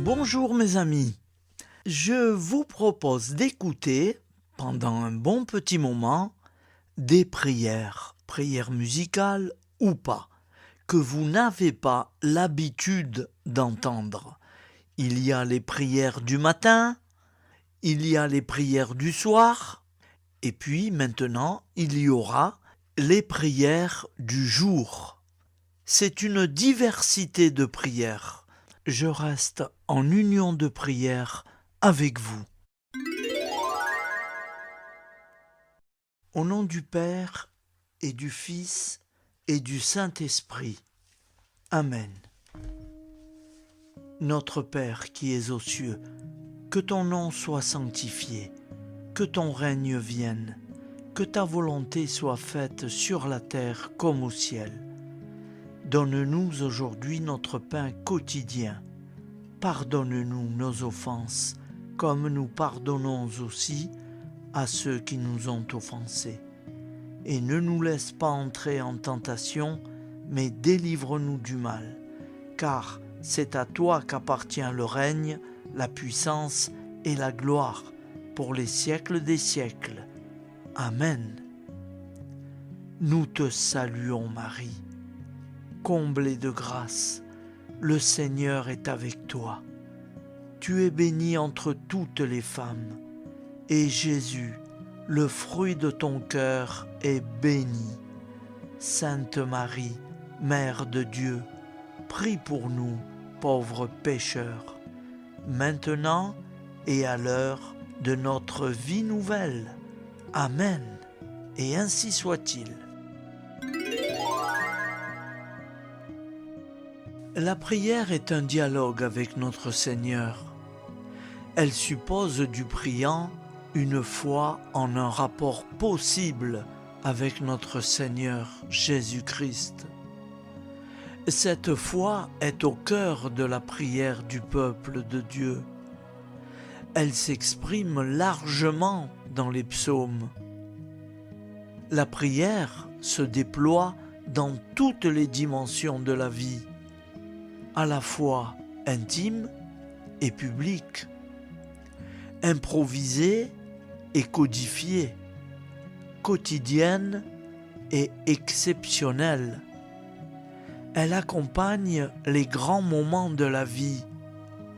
Bonjour mes amis, je vous propose d'écouter, pendant un bon petit moment, des prières musicales ou pas, que vous n'avez pas l'habitude d'entendre. Il y a les prières du matin, il y a les prières du soir, et puis maintenant il y aura les prières du jour. C'est une diversité de prières. Je reste en union de prière avec vous. Au nom du Père et du Fils et du Saint-Esprit. Amen. Notre Père qui es aux cieux, que ton nom soit sanctifié, que ton règne vienne, que ta volonté soit faite sur la terre comme au ciel. Donne-nous aujourd'hui notre pain quotidien. Pardonne-nous nos offenses, comme nous pardonnons aussi à ceux qui nous ont offensés. Et ne nous laisse pas entrer en tentation, mais délivre-nous du mal. Car c'est à toi qu'appartient le règne, la puissance et la gloire, pour les siècles des siècles. Amen. Nous te saluons, Marie. Comblée de grâce, le Seigneur est avec toi. Tu es bénie entre toutes les femmes, et Jésus, le fruit de ton cœur, est béni. Sainte Marie, Mère de Dieu, prie pour nous, pauvres pécheurs, maintenant et à l'heure de notre vie nouvelle. Amen. Et ainsi soit-il. La prière est un dialogue avec notre Seigneur. Elle suppose du priant une foi en un rapport possible avec notre Seigneur Jésus-Christ. Cette foi est au cœur de la prière du peuple de Dieu. Elle s'exprime largement dans les psaumes. La prière se déploie dans toutes les dimensions de la vie, à la fois intime et publique, improvisée et codifiée, quotidienne et exceptionnelle. Elle accompagne les grands moments de la vie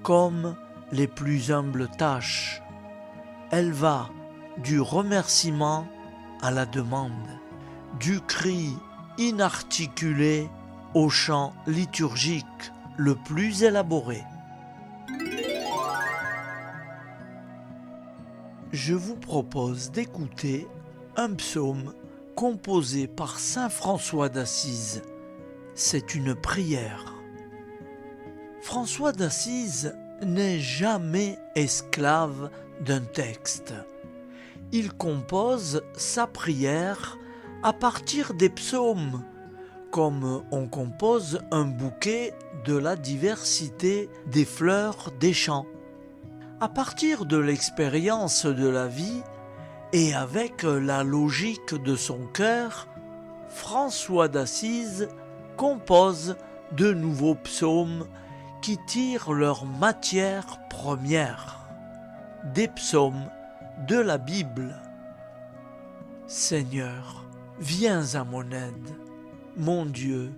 comme les plus humbles tâches. Elle va du remerciement à la demande, du cri inarticulé au chant liturgique le plus élaboré. Je vous propose d'écouter un psaume composé par saint François d'Assise. C'est une prière. François d'Assise n'est jamais esclave d'un texte. Il compose sa prière à partir des psaumes, comme on compose un bouquet de la diversité des fleurs des champs. À partir de l'expérience de la vie et avec la logique de son cœur, François d'Assise compose de nouveaux psaumes qui tirent leur matière première, des psaumes de la Bible. Seigneur, viens à mon aide. Mon Dieu,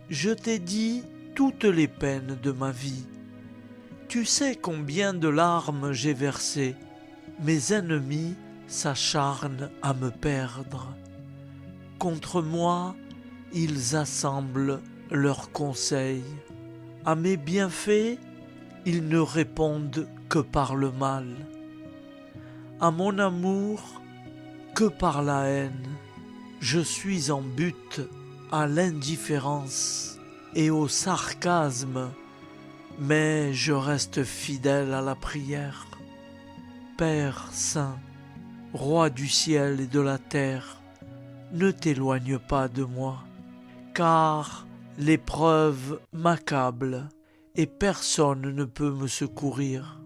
je t'ai dit toutes les peines de ma vie. Tu sais combien de larmes j'ai versées. Mes ennemis s'acharnent à me perdre. Contre moi, ils assemblent leurs conseils. À mes bienfaits, ils ne répondent que par le mal. À mon amour, que par la haine. Je suis en butte à l'indifférence et au sarcasme, mais je reste fidèle à la prière. Père saint, roi du ciel et de la terre, ne t'éloigne pas de moi, car l'épreuve m'accable et personne ne peut me secourir.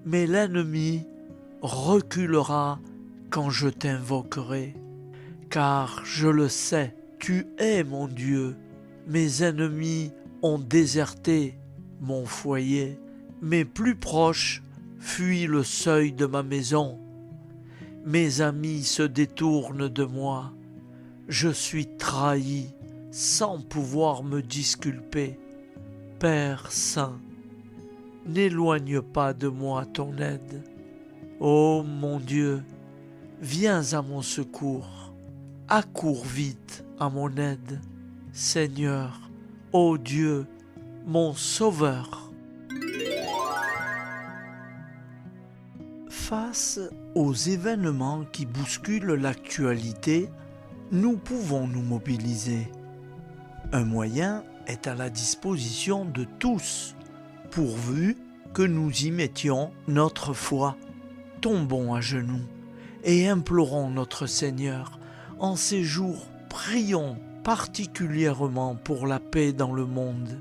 Mais l'ennemi reculera quand je t'invoquerai, car je le sais, tu es mon Dieu. Mes ennemis ont déserté mon foyer Mes plus proches fuient le seuil de ma maison. Mes amis se détournent de moi. Je suis trahi sans pouvoir me disculper. Père Saint, n'éloigne pas de moi ton aide. Ô mon Dieu, viens à mon secours. Accours vite à mon aide. Seigneur, ô Dieu, mon Sauveur. Face aux événements qui bousculent l'actualité, nous pouvons nous mobiliser. Un moyen est à la disposition de tous, pourvu que nous y mettions notre foi. Tombons à genoux et implorons notre Seigneur. En ces jours, prions particulièrement pour la paix dans le monde.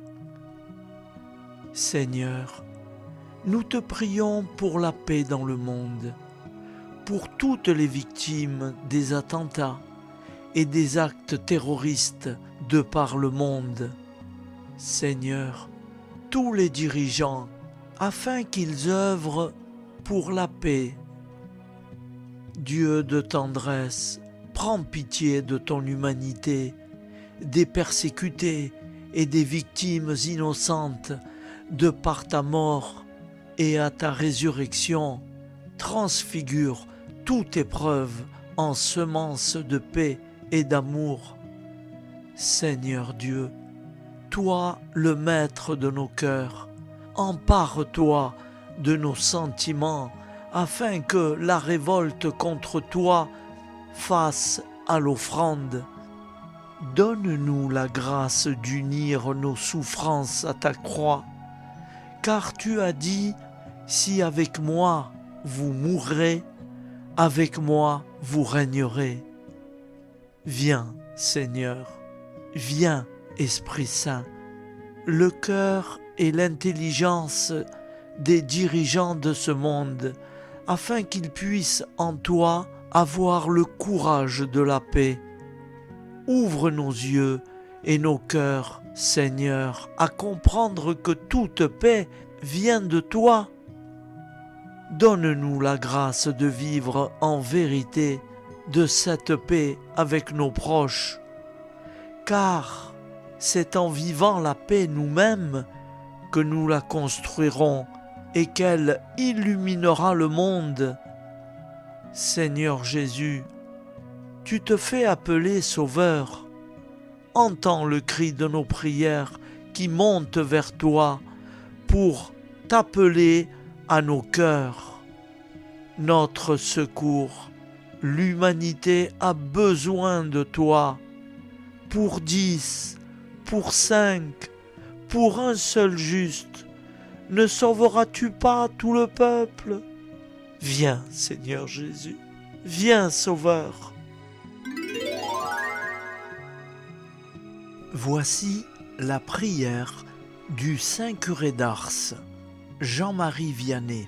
Seigneur, nous te prions pour la paix dans le monde, pour toutes les victimes des attentats et des actes terroristes de par le monde. Seigneur, tous les dirigeants, afin qu'ils œuvrent pour la paix. Dieu de tendresse, prends pitié de ton humanité, des persécutés et des victimes innocentes de par ta mort, et à ta résurrection, transfigure toute épreuve en semence de paix et d'amour. Seigneur Dieu, toi le maître de nos cœurs, empare-toi de nos sentiments afin que la révolte contre toi fasse à l'offrande. Donne-nous la grâce d'unir nos souffrances à ta croix, car tu as dit: si avec moi vous mourrez, avec moi vous régnerez. Viens, Seigneur, viens, Esprit Saint, le cœur et l'intelligence des dirigeants de ce monde, afin qu'ils puissent en toi avoir le courage de la paix. Ouvre nos yeux et nos cœurs, Seigneur, à comprendre que toute paix vient de toi. Donne-nous la grâce de vivre en vérité de cette paix avec nos proches, car c'est en vivant la paix nous-mêmes que nous la construirons et qu'elle illuminera le monde. Seigneur Jésus, tu te fais appeler Sauveur. Entends le cri de nos prières qui montent vers toi pour t'appeler à nos cœurs. Notre secours, l'humanité a besoin de toi. Pour 10, pour 5, pour un seul juste, ne sauveras-tu pas tout le peuple? Viens, Seigneur Jésus, viens, Sauveur. Voici la prière du Saint curé d'Ars, Jean-Marie Vianney.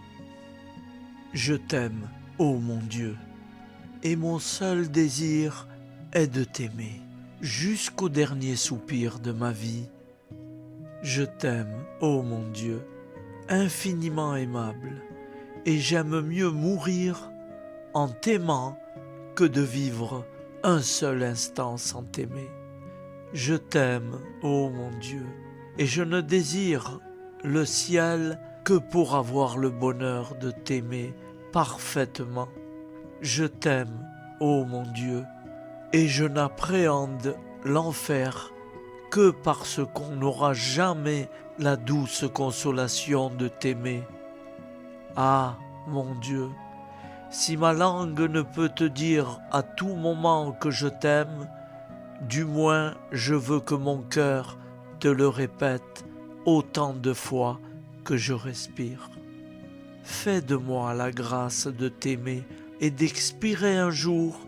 Je t'aime, ô mon Dieu, et mon seul désir est de t'aimer jusqu'au dernier soupir de ma vie. Je t'aime, ô mon Dieu, infiniment aimable, et j'aime mieux mourir en t'aimant que de vivre un seul instant sans t'aimer. Je t'aime, ô mon Dieu, et je ne désire le ciel que pour avoir le bonheur de t'aimer parfaitement. Je t'aime, ô mon Dieu, et je n'appréhende l'enfer que parce qu'on n'aura jamais la douce consolation de t'aimer. Ah, mon Dieu, si ma langue ne peut te dire à tout moment que je t'aime, du moins je veux que mon cœur te le répète autant de fois que je respire. Fais de moi la grâce de t'aimer et d'expirer un jour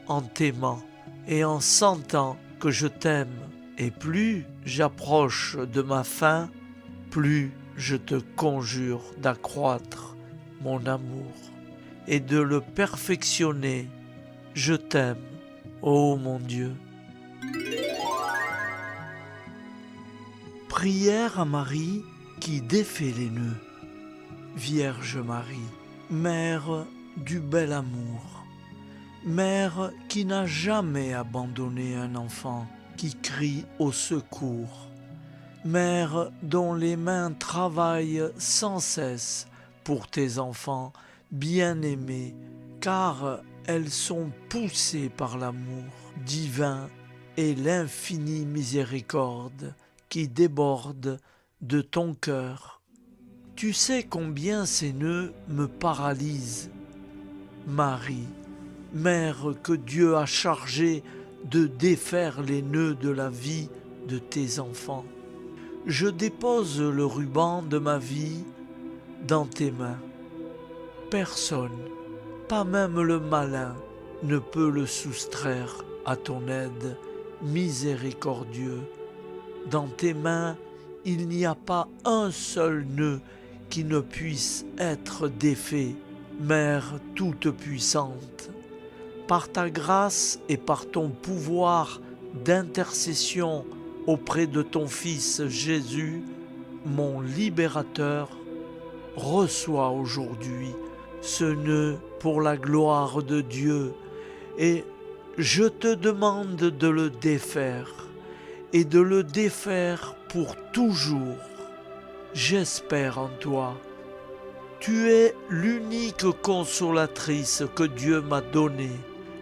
en t'aimant et en sentant que je t'aime. Et plus j'approche de ma fin, plus je te conjure d'accroître mon amour et de le perfectionner. Je t'aime, ô mon Dieu. Prière à Marie qui défait les nœuds. Vierge Marie, Mère du bel amour, Mère qui n'a jamais abandonné un enfant qui crie au secours, Mère dont les mains travaillent sans cesse pour tes enfants bien-aimés, car elles sont poussées par l'amour divin et l'infinie miséricorde qui déborde de ton cœur. Tu sais combien ces nœuds me paralysent. Marie, Mère que Dieu a chargée de défaire les nœuds de la vie de tes enfants, je dépose le ruban de ma vie dans tes mains. Personne, pas même le malin, ne peut le soustraire à ton aide, miséricordieux. Dans tes mains, il n'y a pas un seul nœud qui ne puisse être défait, Mère toute puissante. Par ta grâce et par ton pouvoir d'intercession auprès de ton Fils Jésus, mon libérateur, reçois aujourd'hui ce nœud pour la gloire de Dieu et je te demande de le défaire et de le défaire pour toujours. J'espère en toi. Tu es l'unique consolatrice que Dieu m'a donnée.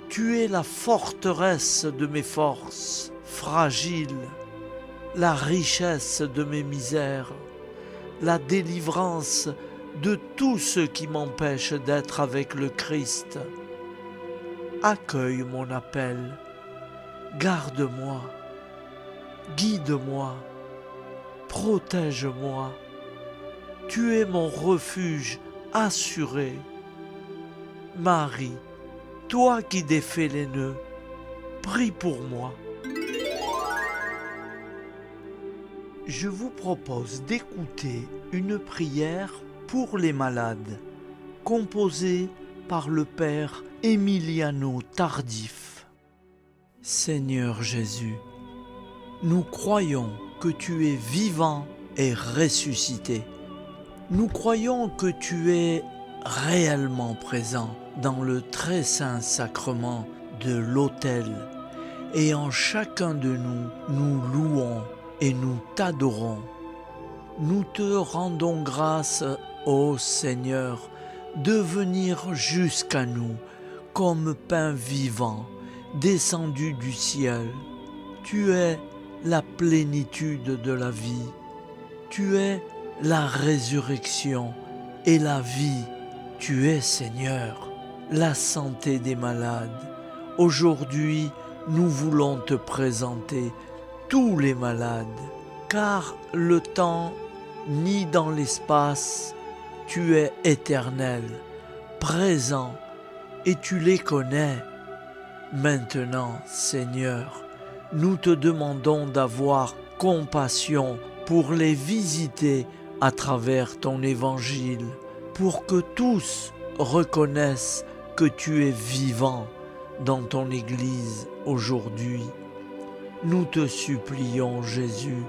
Tu es la forteresse de mes forces fragiles, la richesse de mes misères, la délivrance de tout ce qui m'empêche d'être avec le Christ. Accueille mon appel, garde-moi, guide-moi, protège-moi. Tu es mon refuge assuré. Marie, toi qui défais les nœuds, prie pour moi. Je vous propose d'écouter une prière pour les malades, composée par le Père Emiliano Tardif. Seigneur Jésus, nous croyons que tu es vivant et ressuscité. Nous croyons que tu es réellement présent dans le très saint sacrement de l'autel et en chacun de nous, nous louons et nous t'adorons. Nous te rendons grâce, ô Seigneur, de venir jusqu'à nous comme pain vivant, descendu du ciel. Tu es la plénitude de la vie. Tu es la résurrection et la vie. Tu es, Seigneur, la santé des malades. Aujourd'hui, nous voulons te présenter tous les malades, car le temps ni dans l'espace, tu es éternel, présent, et tu les connais. Maintenant, Seigneur, nous te demandons d'avoir compassion pour les visiter à travers ton évangile, pour que tous reconnaissent que tu es vivant dans ton Église aujourd'hui. Nous te supplions, Jésus,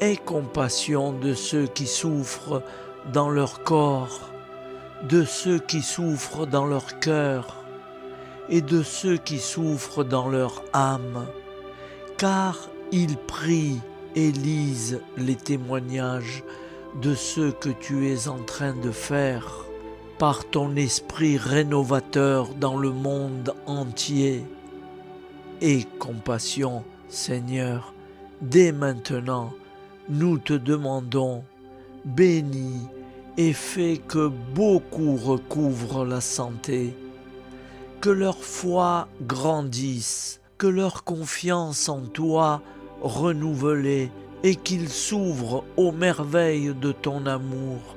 aie compassion de ceux qui souffrent dans leur corps, de ceux qui souffrent dans leur cœur et de ceux qui souffrent dans leur âme, car ils prient et lisent les témoignages de ce que tu es en train de faire par ton esprit rénovateur dans le monde entier. Aie compassion, Seigneur, dès maintenant, nous te demandons, bénis et fais que beaucoup recouvrent la santé, que leur foi grandisse, que leur confiance en toi renouvelée et qu'ils s'ouvrent aux merveilles de ton amour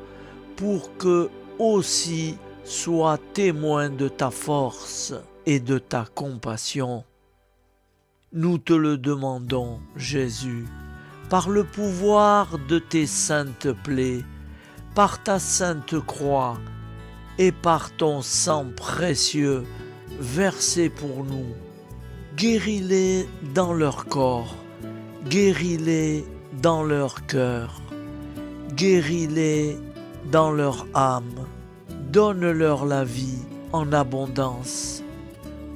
pour que aussi soient témoins de ta force et de ta compassion. Nous te le demandons, Jésus, par le pouvoir de tes saintes plaies, par ta sainte croix et par ton sang précieux versé pour nous. Guéris-les dans leur corps, guéris-les dans leur cœur, guéris-les dans leur âme. Donne-leur la vie en abondance.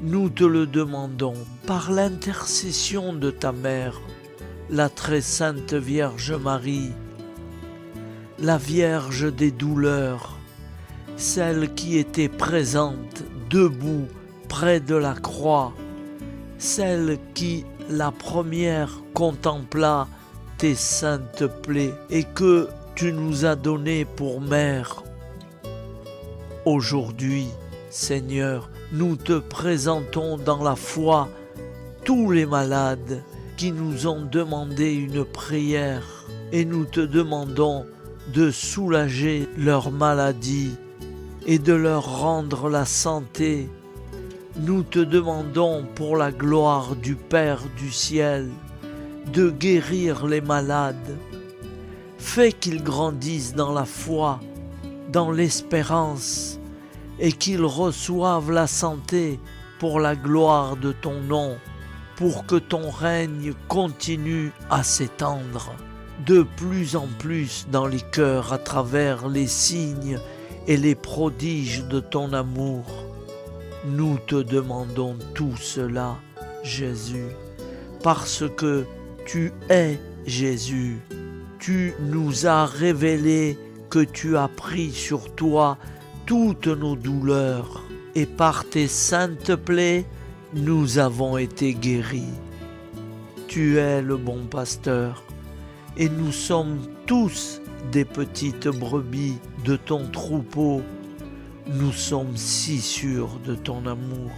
Nous te le demandons par l'intercession de ta mère, la très sainte Vierge Marie, la Vierge des douleurs, celle qui était présente, debout, près de la croix, celle qui, la première, contempla tes saintes plaies et que tu nous as données pour mère. Aujourd'hui, Seigneur, nous te présentons dans la foi tous les malades qui nous ont demandé une prière et nous te demandons de soulager leur maladie et de leur rendre la santé. Nous te demandons pour la gloire du Père du ciel de guérir les malades. Fais qu'ils grandissent dans la foi, dans l'espérance et qu'ils reçoivent la santé pour la gloire de ton nom, pour que ton règne continue à s'étendre de plus en plus dans les cœurs à travers les signes et les prodiges de ton amour. Nous te demandons tout cela, Jésus, parce que tu es Jésus. Tu nous as révélé que tu as pris sur toi toutes nos douleurs et par tes saintes plaies, nous avons été guéris. Tu es le bon pasteur et nous sommes tous des petites brebis de ton troupeau. Nous sommes si sûrs de ton amour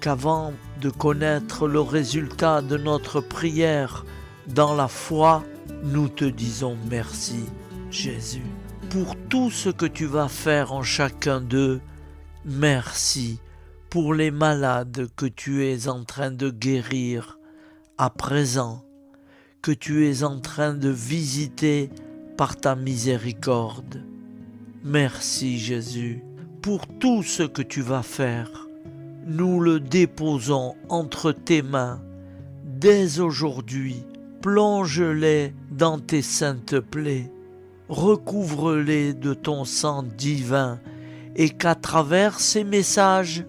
qu'avant de connaître le résultat de notre prière dans la foi, nous te disons merci, Jésus, pour tout ce que tu vas faire en chacun d'eux. Merci pour les malades que tu es en train de guérir à présent, que tu es en train de visiter par ta miséricorde. Merci Jésus pour tout ce que tu vas faire. Nous le déposons entre tes mains dès aujourd'hui. Plonge-les dans tes saintes plaies, recouvre-les de ton sang divin et qu'à travers ces messages,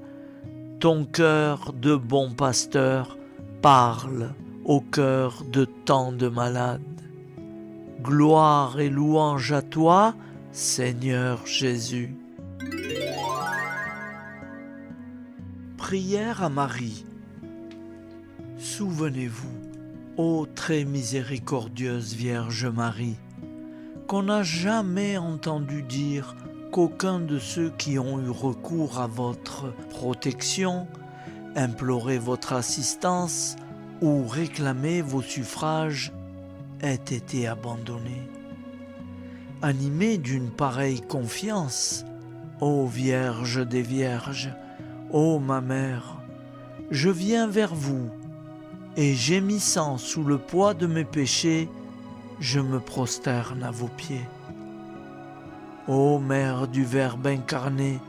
ton cœur de bon pasteur parle au cœur de tant de malades. Gloire et louange à toi, Seigneur Jésus. Prière à Marie. Souvenez-vous, ô très miséricordieuse Vierge Marie, qu'on n'a jamais entendu dire qu'aucun de ceux qui ont eu recours à votre protection, imploré votre assistance ou réclamé vos suffrages ait été abandonné. Animé d'une pareille confiance, ô Vierge des Vierges, ô ma mère, je viens vers vous, et gémissant sous le poids de mes péchés, je me prosterne à vos pieds. Ô Mère du Verbe incarné,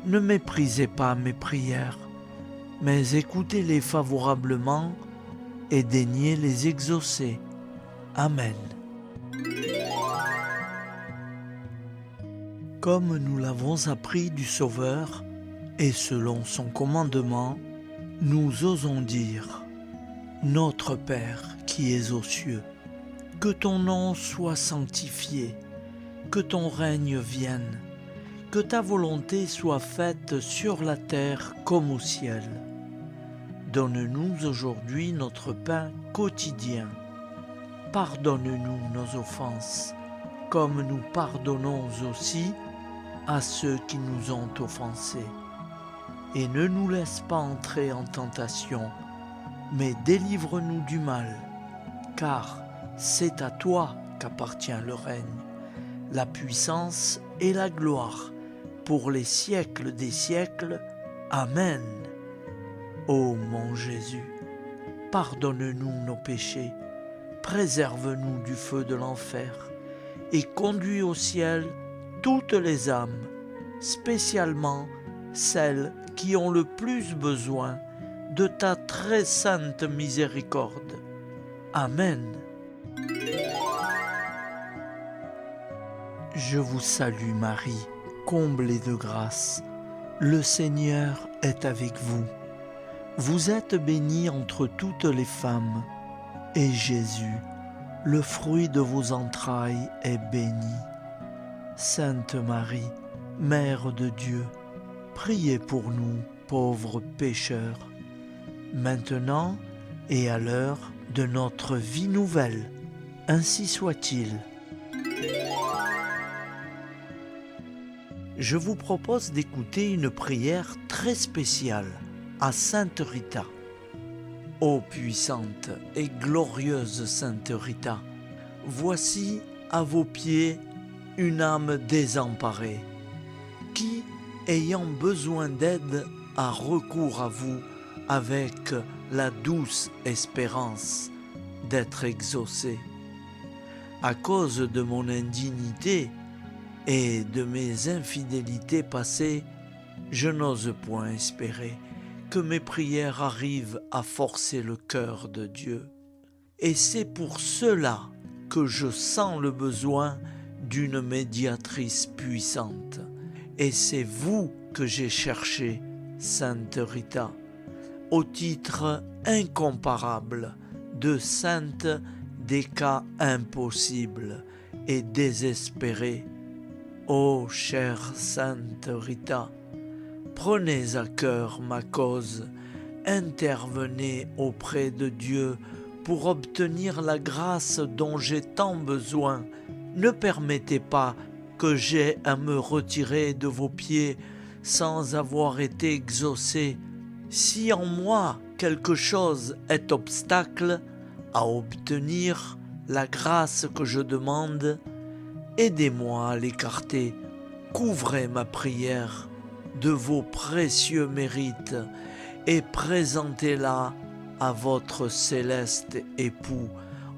ne méprisez pas mes prières, mais écoutez-les favorablement et daignez les exaucer. Amen. Comme nous l'avons appris du Sauveur, et selon son commandement, nous osons dire: Notre Père qui es aux cieux, que ton nom soit sanctifié, que ton règne vienne, que ta volonté soit faite sur la terre comme au ciel. Donne-nous aujourd'hui notre pain quotidien. Pardonne-nous nos offenses, comme nous pardonnons aussi à ceux qui nous ont offensés. Et ne nous laisse pas entrer en tentation, mais délivre-nous du mal, car c'est à toi qu'appartient le règne, la puissance et la gloire, pour les siècles des siècles. Amen. Ô mon Jésus, pardonne-nous nos péchés, préserve-nous du feu de l'enfer, et conduis au ciel toutes les âmes, spécialement celles qui ont le plus besoin de ta très sainte miséricorde. Amen. Je vous salue Marie, comblée de grâce. Le Seigneur est avec vous. Vous êtes bénie entre toutes les femmes, et Jésus, le fruit de vos entrailles, est béni. Sainte Marie, Mère de Dieu, priez pour nous, pauvres pécheurs, maintenant et à l'heure de notre vie nouvelle. Ainsi soit-il. Je vous propose d'écouter une prière très spéciale à Sainte Rita. Ô puissante et glorieuse Sainte Rita, voici à vos pieds une âme désemparée, qui, ayant besoin d'aide, a recours à vous avec la douce espérance d'être exaucée. À cause de mon indignité et de mes infidélités passées, je n'ose point espérer que mes prières arrivent à forcer le cœur de Dieu. Et c'est pour cela que je sens le besoin d'une médiatrice puissante. Et c'est vous que j'ai cherché, Sainte Rita, au titre incomparable de sainte des cas impossibles et désespérés. Ô chère Sainte Rita, prenez à cœur ma cause, intervenez auprès de Dieu pour obtenir la grâce dont j'ai tant besoin. Ne permettez pas que j'aie à me retirer de vos pieds sans avoir été exaucé. Si en moi quelque chose est obstacle à obtenir la grâce que je demande, aidez-moi à l'écarter. Couvrez ma prière de vos précieux mérites et présentez-la à votre céleste époux.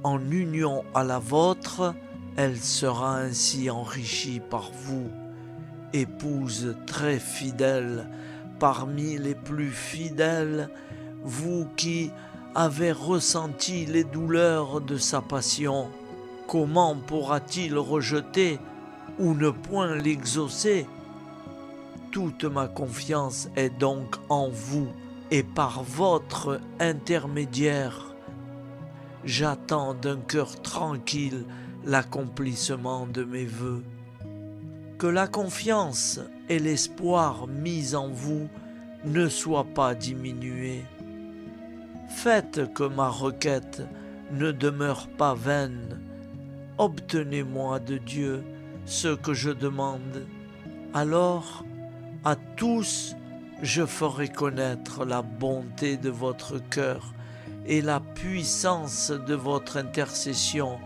En union à la vôtre, elle sera ainsi enrichie par vous. Épouse très fidèle, parmi les plus fidèles, vous qui avez ressenti les douleurs de sa passion, comment pourra-t-il rejeter ou ne point l'exaucer? Toute ma confiance est donc en vous, et par votre intermédiaire, j'attends d'un cœur tranquille l'accomplissement de mes vœux. Que la confiance et l'espoir mis en vous ne soient pas diminués. Faites que ma requête ne demeure pas vaine. Obtenez-moi de Dieu ce que je demande. Alors, à tous, je ferai connaître la bonté de votre cœur et la puissance de votre intercession.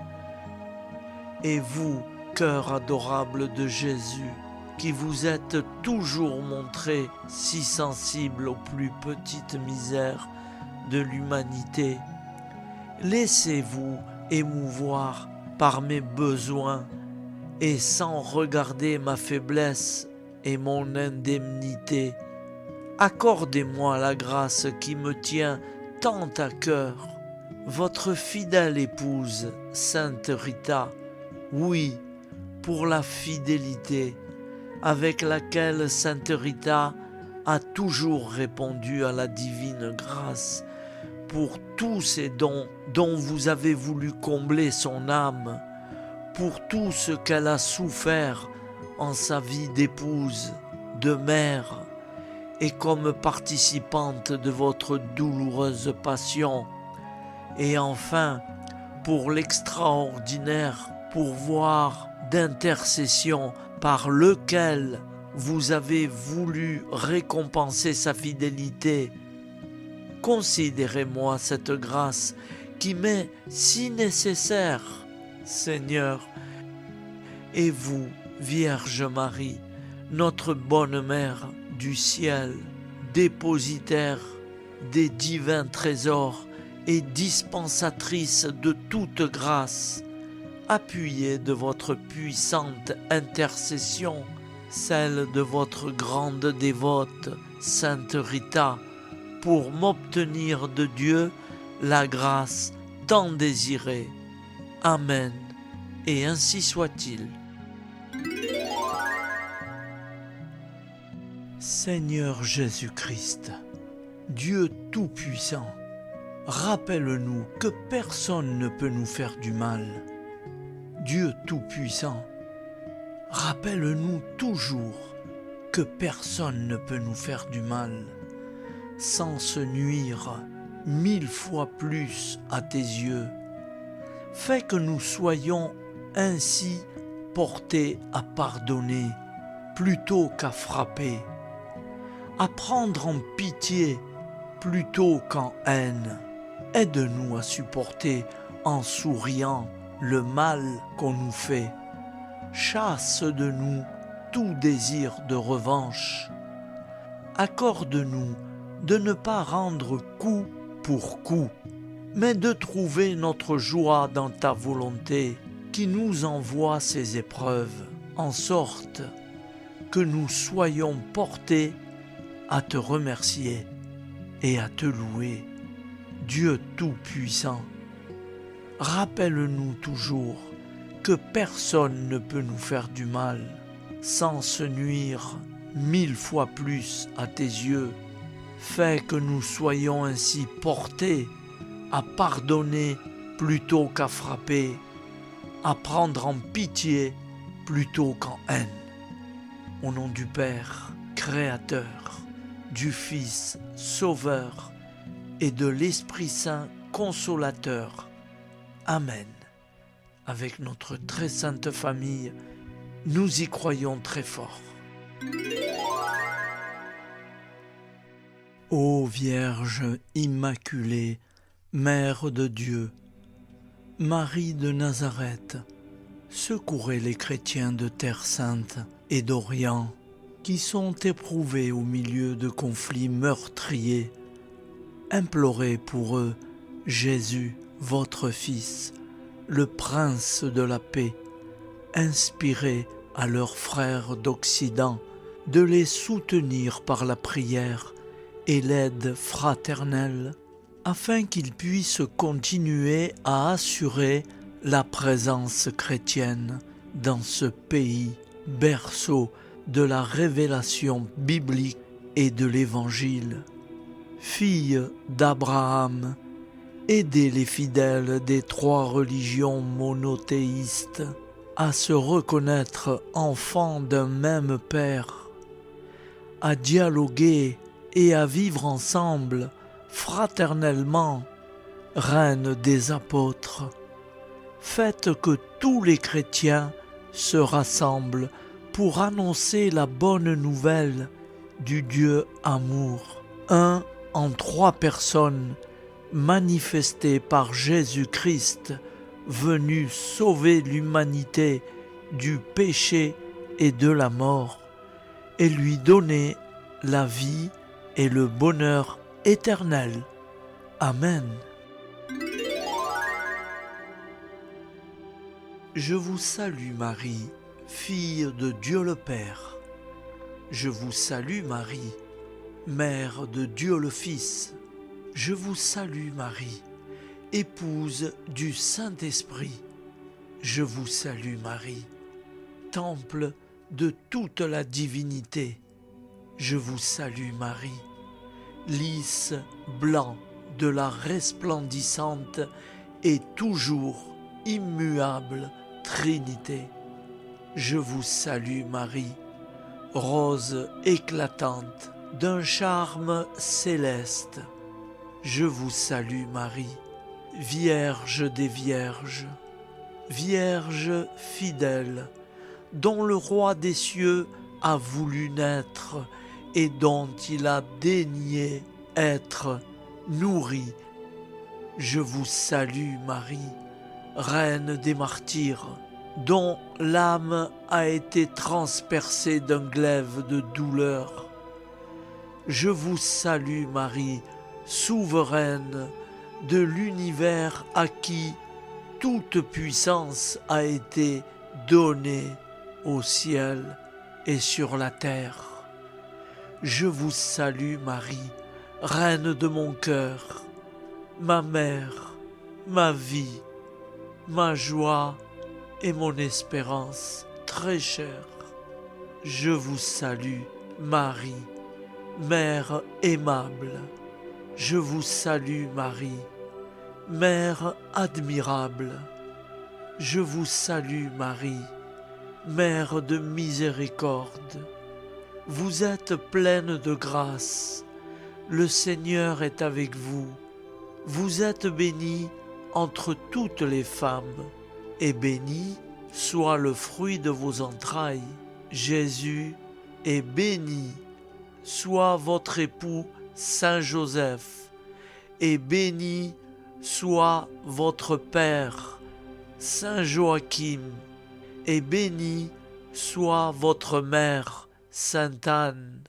Et vous, cœur adorable de Jésus, qui vous êtes toujours montré si sensible aux plus petites misères de l'humanité, laissez-vous émouvoir par mes besoins et sans regarder ma faiblesse et mon indemnité, accordez-moi la grâce qui me tient tant à cœur. Votre fidèle épouse, Sainte Rita, oui, pour la fidélité avec laquelle Sainte Rita a toujours répondu à la divine grâce, pour tous ces dons dont vous avez voulu combler son âme, pour tout ce qu'elle a souffert en sa vie d'épouse, de mère, et comme participante de votre douloureuse passion, et enfin pour l'extraordinaire pourvoir d'intercession par lequel vous avez voulu récompenser sa fidélité. Considérez-moi cette grâce qui m'est si nécessaire, Seigneur, et vous, Vierge Marie, notre bonne Mère du ciel, dépositaire des divins trésors et dispensatrice de toute grâce, appuyez de votre puissante intercession, celle de votre grande dévote, Sainte Rita, pour m'obtenir de Dieu la grâce tant désirée. Amen. Et ainsi soit-il. Seigneur Jésus-Christ, Dieu Tout-Puissant, rappelle-nous que personne ne peut nous faire du mal. Dieu Tout-Puissant, rappelle-nous toujours que personne ne peut nous faire du mal sans se nuire 1000 fois plus à tes yeux. Fais que nous soyons ainsi portés à pardonner plutôt qu'à frapper, à prendre en pitié plutôt qu'en haine. Aide-nous à supporter en souriant le mal qu'on nous fait. Chasse de nous tout désir de revanche. Accorde-nous de ne pas rendre coup pour coup, mais de trouver notre joie dans ta volonté qui nous envoie ces épreuves, en sorte que nous soyons portés à te remercier et à te louer. Dieu Tout-Puissant, rappelle-nous toujours que personne ne peut nous faire du mal sans se nuire 1000 fois plus à tes yeux. Fais que nous soyons ainsi portés à pardonner plutôt qu'à frapper, à prendre en pitié plutôt qu'en haine. Au nom du Père, Créateur, du Fils, Sauveur et de l'Esprit Saint, Consolateur. Amen. Avec notre très sainte famille, nous y croyons très fort. Ô Vierge Immaculée, Mère de Dieu, Marie de Nazareth, secourez les chrétiens de Terre Sainte et d'Orient qui sont éprouvés au milieu de conflits meurtriers. Implorez pour eux Jésus, votre Fils, le Prince de la paix. Inspirez à leurs frères d'Occident de les soutenir par la prière et l'aide fraternelle, afin qu'ils puissent continuer à assurer la présence chrétienne dans ce pays, berceau de la révélation biblique et de l'Évangile. Fille d'Abraham, aidez les fidèles des 3 religions monothéistes à se reconnaître enfants d'un même Père, à dialoguer et à vivre ensemble fraternellement, Reine des apôtres. Faites que tous les chrétiens se rassemblent pour annoncer la bonne nouvelle du Dieu amour, un en 3 personnes, manifesté par Jésus-Christ, venu sauver l'humanité du péché et de la mort, et lui donner la vie et le bonheur éternel. Amen. Je vous salue Marie, fille de Dieu le Père. Je vous salue Marie, Mère de Dieu le Fils. Je vous salue Marie, épouse du Saint-Esprit. Je vous salue Marie, temple de toute la divinité. Je vous salue Marie, lys blanc de la resplendissante et toujours immuable Trinité. Je vous salue Marie, rose éclatante d'un charme céleste. Je vous salue Marie, Vierge des Vierges, Vierge fidèle, dont le Roi des cieux a voulu naître et dont il a daigné être nourri. Je vous salue Marie, Reine des martyrs, dont l'âme a été transpercée d'un glaive de douleur. Je vous salue Marie, souveraine de l'univers à qui toute puissance a été donnée au ciel et sur la terre. Je vous salue Marie, Reine de mon cœur, ma mère, ma vie, ma joie et mon espérance très chère. Je vous salue Marie, Mère aimable, je vous salue Marie. Mère admirable, je vous salue Marie. Mère de miséricorde, vous êtes pleine de grâce. Le Seigneur est avec vous. Vous êtes bénie entre toutes les femmes, et béni soit le fruit de vos entrailles. Jésus est béni. Soit votre époux Saint Joseph, et béni soit votre Père Saint Joachim, et béni soit votre mère Sainte Anne,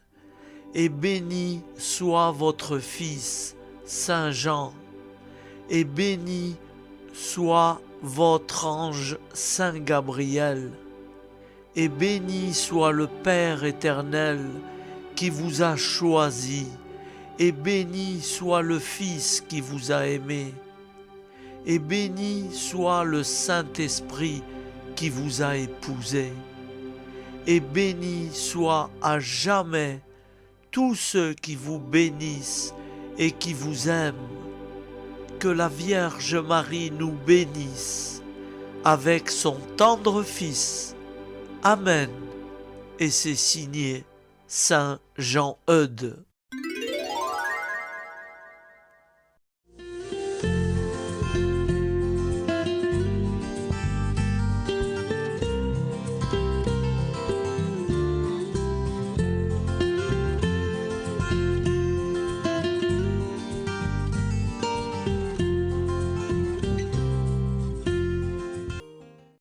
et béni soit votre fils Saint Jean, et béni soit votre ange Saint Gabriel, et béni soit le Père éternel qui vous a choisi, et béni soit le Fils qui vous a aimé, et béni soit le Saint-Esprit qui vous a épousé, et béni soit à jamais tous ceux qui vous bénissent et qui vous aiment. Que la Vierge Marie nous bénisse avec son tendre Fils. Amen. Et c'est signé Saint Jean Eudes.